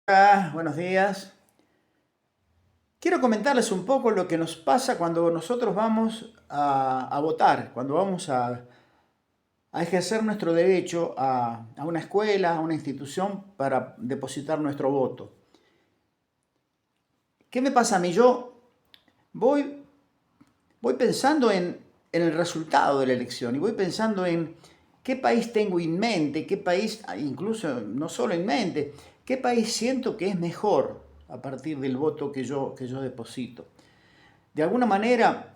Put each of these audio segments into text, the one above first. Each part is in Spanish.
Hola, buenos días. Quiero comentarles un poco lo que nos pasa cuando nosotros vamos a votar, cuando vamos a ejercer nuestro derecho a una escuela, a una institución para depositar nuestro voto. ¿Qué me pasa a mí? Yo voy, voy pensando en el resultado de la elección y voy pensando en qué país tengo en mente, qué país, incluso no solo en mente, qué país siento que es mejor a partir del voto que yo deposito. De alguna manera,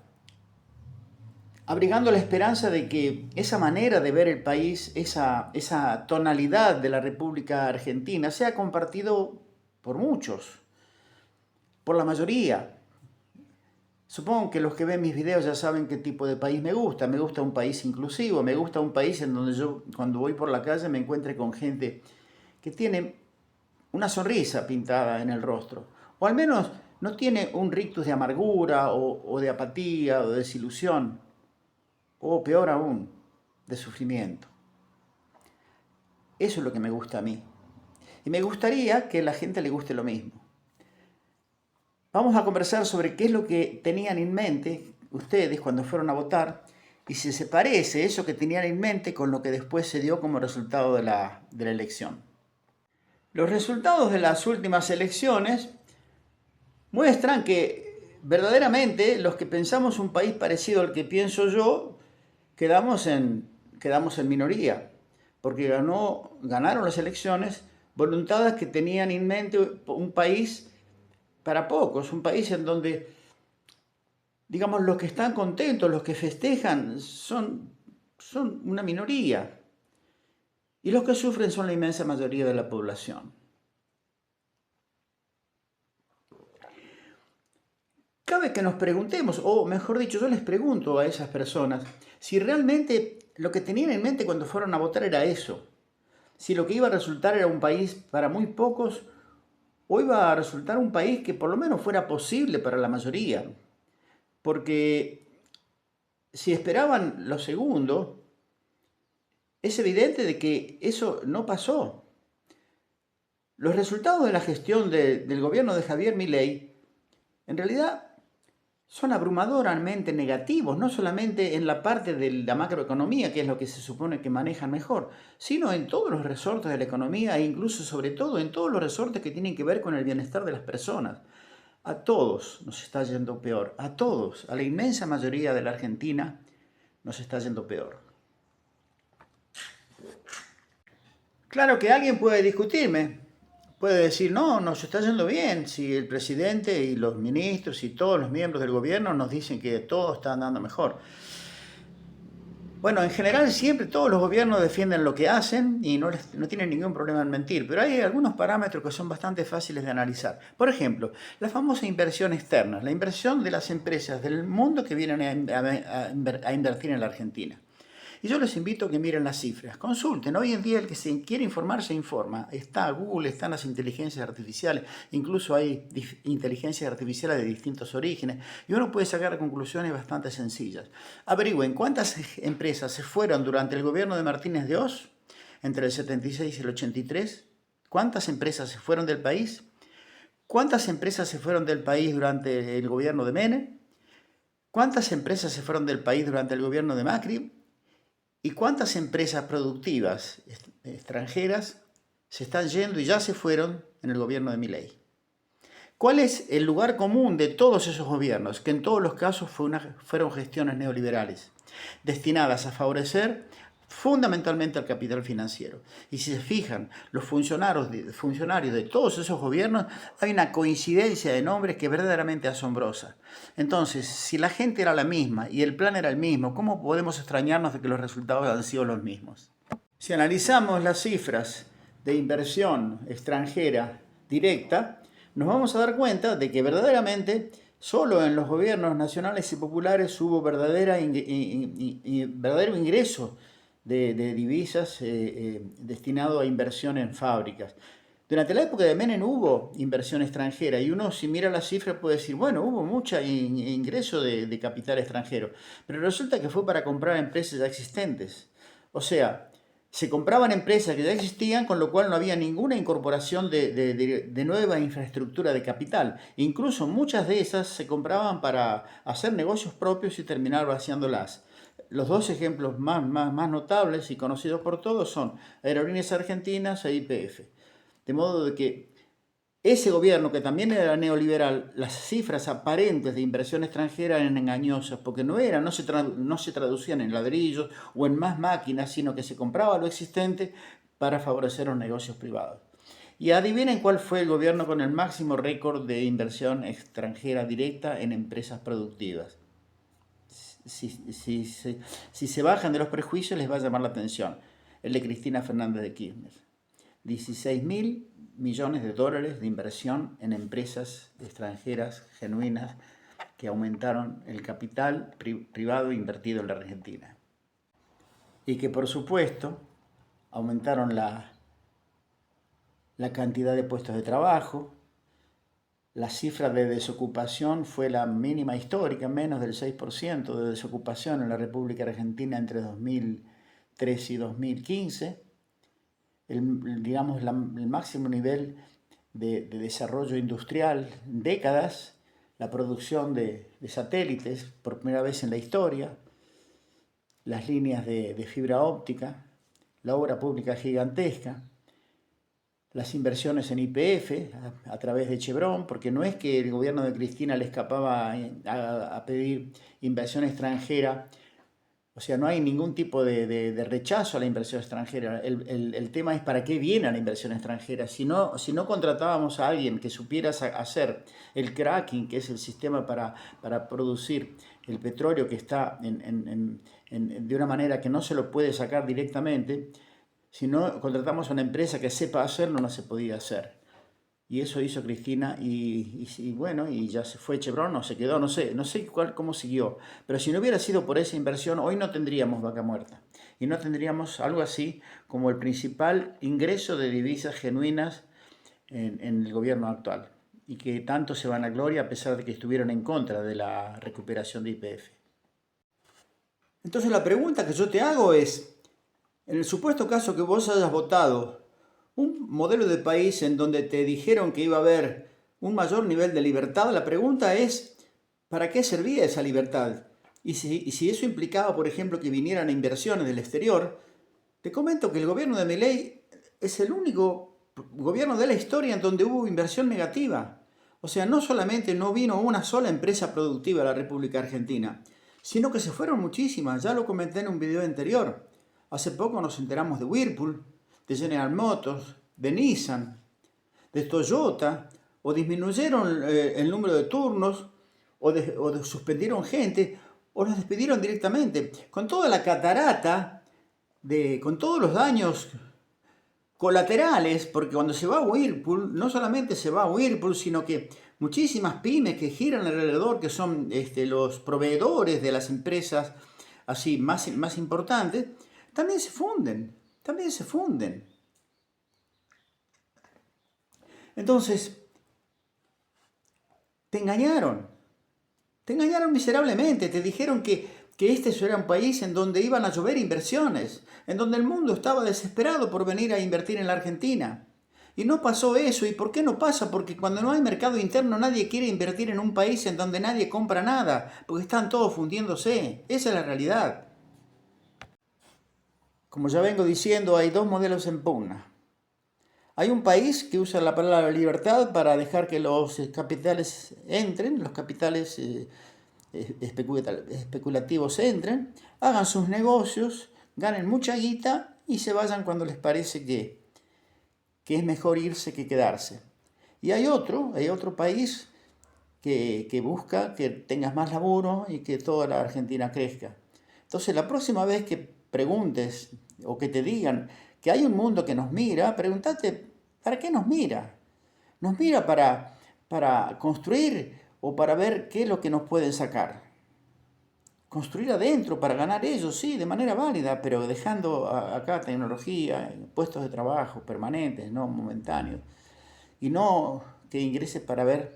abrigando la esperanza de que esa manera de ver el país, esa tonalidad de la República Argentina, sea compartido por muchos, por la mayoría. Supongo que los que ven mis videos ya saben qué tipo de país me gusta. Me gusta un país inclusivo, me gusta un país en donde yo cuando voy por la calle me encuentre con gente que tiene una sonrisa pintada en el rostro. O al menos no tiene un rictus de amargura o de apatía o de desilusión. O peor aún, de sufrimiento. Eso es lo que me gusta a mí. Y me gustaría que a la gente le guste lo mismo. Vamos a conversar sobre qué es lo que tenían en mente ustedes cuando fueron a votar y si se parece eso que tenían en mente con lo que después se dio como resultado de la elección. Los resultados de las últimas elecciones muestran que verdaderamente los que pensamos un país parecido al que pienso yo quedamos en minoría, porque ganaron las elecciones voluntades que tenían en mente un país para pocos, un país en donde, digamos, los que están contentos, los que festejan, son una minoría, y los que sufren son la inmensa mayoría de la población. Cabe que nos preguntemos, o mejor dicho, yo les pregunto a esas personas, si realmente lo que tenían en mente cuando fueron a votar era eso, si lo que iba a resultar era un país para muy pocos o iba a resultar un país que por lo menos fuera posible para la mayoría. Porque si esperaban lo segundo, es evidente de que eso no pasó. Los resultados de la gestión del gobierno de Javier Milei en realidad son abrumadoramente negativos, no solamente en la parte de la macroeconomía, que es lo que se supone que manejan mejor, sino en todos los resortes de la economía e incluso sobre todo en todos los resortes que tienen que ver con el bienestar de las personas. A todos nos está yendo peor, a todos, a la inmensa mayoría de la Argentina nos está yendo peor. Claro que alguien puede discutirme, puede decir, no, nos está yendo bien, si el presidente y los ministros y todos los miembros del gobierno nos dicen que todo está andando mejor. Bueno, en general siempre todos los gobiernos defienden lo que hacen y no tienen ningún problema en mentir, pero hay algunos parámetros que son bastante fáciles de analizar. Por ejemplo, la famosa inversión externa, la inversión de las empresas del mundo que vienen a invertir en la Argentina. Y yo les invito a que miren las cifras, consulten. Hoy en día el que se quiere informar se informa. Está Google, están las inteligencias artificiales, incluso hay inteligencias artificiales de distintos orígenes y uno puede sacar conclusiones bastante sencillas. Averigüen cuántas empresas se fueron durante el gobierno de Martínez de Oz, entre el 76 y el 83. ¿Cuántas empresas se fueron del país? ¿Cuántas empresas se fueron del país durante el gobierno de Menem? ¿Cuántas empresas se fueron del país durante el gobierno de Macri? ¿Y cuántas empresas productivas extranjeras se están yendo y ya se fueron en el gobierno de Milei? ¿Cuál es el lugar común de todos esos gobiernos? Que en todos los casos fueron gestiones neoliberales, destinadas a favorecer fundamentalmente al capital financiero. Y si se fijan, los funcionarios de todos esos gobiernos, hay una coincidencia de nombres que es verdaderamente asombrosa. Entonces, si la gente era la misma y el plan era el mismo, ¿cómo podemos extrañarnos de que los resultados han sido los mismos? Si analizamos las cifras de inversión extranjera directa, nos vamos a dar cuenta de que verdaderamente solo en los gobiernos nacionales y populares hubo verdadero ingreso de divisas destinado a inversión en fábricas. Durante la época de Menem hubo inversión extranjera y uno si mira las cifras puede decir, bueno, hubo mucho ingreso de capital extranjero, pero resulta que fue para comprar empresas ya existentes. O sea, se compraban empresas que ya existían, con lo cual no había ninguna incorporación de nueva infraestructura de capital. Incluso muchas de esas se compraban para hacer negocios propios y terminar vaciándolas. Los dos ejemplos más notables y conocidos por todos son Aerolíneas Argentinas e YPF. De modo de que ese gobierno, que también era neoliberal, las cifras aparentes de inversión extranjera eran engañosas, porque no se traducían en ladrillos o en más máquinas, sino que se compraba lo existente para favorecer los negocios privados. Y adivinen cuál fue el gobierno con el máximo récord de inversión extranjera directa en empresas productivas. Si se bajan de los prejuicios, les va a llamar la atención. El de Cristina Fernández de Kirchner. 16.000 millones de dólares de inversión en empresas extranjeras genuinas que aumentaron el capital privado invertido en la Argentina. Y que por supuesto aumentaron la cantidad de puestos de trabajo. La cifra de desocupación fue la mínima histórica, menos del 6% de desocupación en la República Argentina entre 2003 y 2015. El máximo nivel de desarrollo industrial en décadas, la producción de satélites por primera vez en la historia, las líneas de fibra óptica, la obra pública gigantesca, las inversiones en YPF a través de Chevron, porque no es que el gobierno de Cristina le escapaba a pedir inversión extranjera. O sea, no hay ningún tipo de rechazo a la inversión extranjera. El tema es para qué viene la inversión extranjera. Si no contratábamos a alguien que supiera hacer el cracking, que es el sistema para producir el petróleo que está de una manera que no se lo puede sacar directamente, si no contratamos a una empresa que sepa hacerlo, no se podía hacer. Y eso hizo Cristina y bueno, y ya se fue Chevron o se quedó, no sé cómo siguió. Pero si no hubiera sido por esa inversión, hoy no tendríamos Vaca Muerta. Y no tendríamos algo así como el principal ingreso de divisas genuinas en el gobierno actual. Y que tanto se van a gloria a pesar de que estuvieron en contra de la recuperación de YPF. Entonces la pregunta que yo te hago es, en el supuesto caso que vos hayas votado un modelo de país en donde te dijeron que iba a haber un mayor nivel de libertad, la pregunta es, ¿para qué servía esa libertad? Y si eso implicaba, por ejemplo, que vinieran inversiones del exterior, te comento que el gobierno de Milei es el único gobierno de la historia en donde hubo inversión negativa. O sea, no solamente no vino una sola empresa productiva a la República Argentina, sino que se fueron muchísimas, ya lo comenté en un video anterior. Hace poco nos enteramos de Whirlpool, de General Motors, de Nissan, de Toyota, o disminuyeron el número de turnos, o suspendieron gente, o los despidieron directamente, con toda la catarata, con todos los daños colaterales, porque cuando se va a Whirlpool, no solamente se va a Whirlpool, sino que muchísimas pymes que giran alrededor, que son los proveedores de las empresas así más importantes, también se funden. Entonces, te engañaron miserablemente, te dijeron que este era un país en donde iban a llover inversiones, en donde el mundo estaba desesperado por venir a invertir en la Argentina. Y no pasó eso. ¿Y por qué no pasa? Porque cuando no hay mercado interno nadie quiere invertir en un país en donde nadie compra nada, porque están todos fundiéndose. Esa es la realidad. Como ya vengo diciendo, hay dos modelos en pugna. Hay un país que usa la palabra libertad para dejar que los capitales entren, los capitales especulativos entren, hagan sus negocios, ganen mucha guita y se vayan cuando les parece que es mejor irse que quedarse. Y hay otro país que busca que tengas más laburo y que toda la Argentina crezca. Entonces, la próxima vez que preguntes o que te digan que hay un mundo que nos mira, pregúntate, ¿para qué nos mira? ¿Nos mira para construir o para ver qué es lo que nos pueden sacar? Construir adentro para ganar ellos, sí, de manera válida, pero dejando acá tecnología, puestos de trabajo permanentes, no momentáneos. Y no que ingreses para ver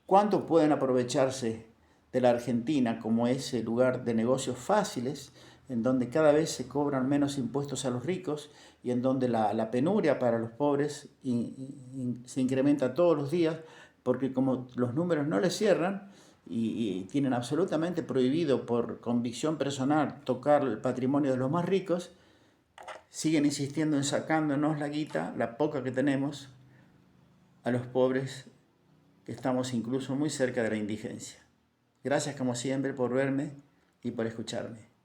cuánto pueden aprovecharse de la Argentina como ese lugar de negocios fáciles en donde cada vez se cobran menos impuestos a los ricos y en donde la penuria para los pobres se incrementa todos los días, porque como los números no les cierran y tienen absolutamente prohibido por convicción personal tocar el patrimonio de los más ricos, siguen insistiendo en sacándonos la guita, la poca que tenemos, a los pobres, que estamos incluso muy cerca de la indigencia. Gracias como siempre por verme y por escucharme.